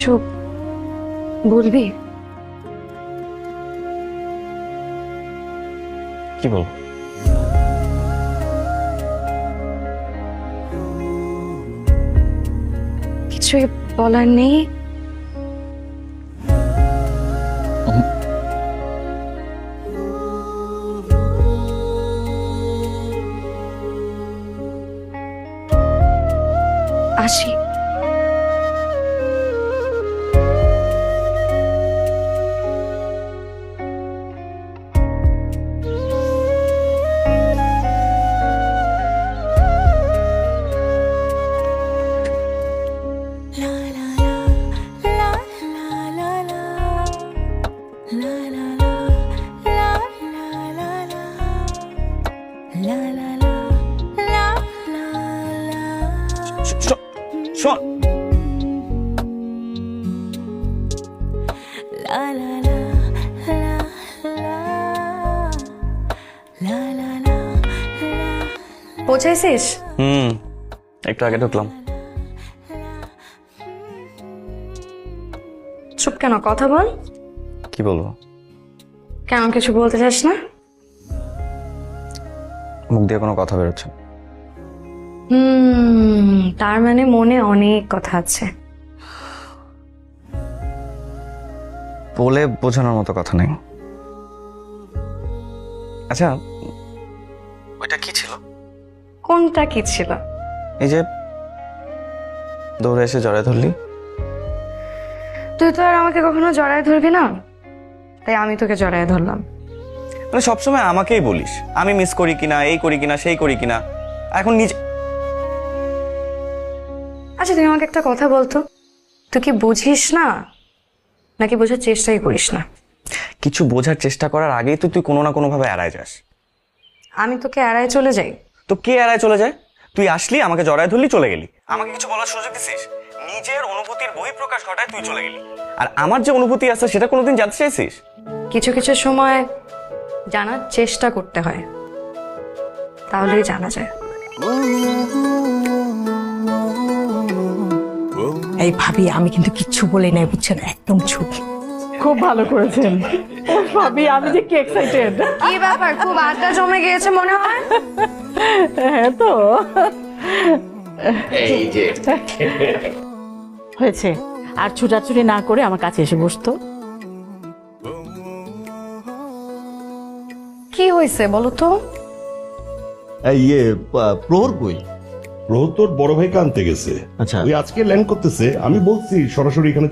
চুপ বলবি? কি বল? কিছুই বলার নেই। আসি। শোন, পৌঁছাইছিস? একটু আগে ঢুকলাম। চুপ কেন? কথা বল। কি বলবো? কেন কিছু বলতে চাস না? মুখ দিয়ে কোনো কথা বেরোচ্ছে না। তার মানে মনে অনেক কথা আছে। বলে বোঝানোর মতো কথা নেই। আচ্ছা, ওইটা কি ছিল? কোনটা কি ছিল? এই যে দৌড়ে এসে জড়ায় ধরলি। তুই তো আর আমাকে কখনো জড়ায় ধরবি না, তাই আমি তোকে জড়ায় ধরলাম। মানে সবসময় আমাকেই বলিস আমি মিস করি কিনা, এই করি কিনা, সেই করি কিনা। এখন নিজে। আচ্ছা তুই আমাকে একটা কথা বলতো, তুই কি বুঝিস না নাকি বোঝার চেষ্টাই করিস না? কিছু বোঝার চেষ্টা করার আগেই তো তুই কোনো না কোনো ভাবে এড়ায় যাস। আমি তোকে এড়ায় চলে যাই? তো কে এড়ায় চলে যায়? তুই আসলি, আমাকে জড়ায় ধরলি, চলে গেলি। আমাকে কিছু বলার সুযোগ দিছিস? নিজের অনুভূতির বহিঃপ্রকাশ ঘটায় তুই চলে গেলি। আর আমার যে অনুভূতি আছে সেটা কোনোদিন জানতে চাইছিস? কিছু কিছু সময় জানার চেষ্টা করতে হয়, তাহলেই জানা যায়। এই ভাবি, আমি কিন্তু কিচ্ছু বলি নাই, বুঝছেন? একদম চুপ। খুব ভালো করেছেন ভাবি, আমি যে কি এক্সাইটেড। কি ব্যাপার, খুব আড্ডা জমে গিয়েছে মনে হয়। হ্যাঁ তো এই যে হয়েছে। আর ছুটাছুটি না করে আমার কাছে এসে বসতো। কি হয়েছে বলো তো? প্রহর কই? প্রহর তোর বড় ভাইকে আনতে গেছে। আচ্ছা। ওই আজকে ল্যান্ড করতেছে। আমি বলছি সরাসরি এখানে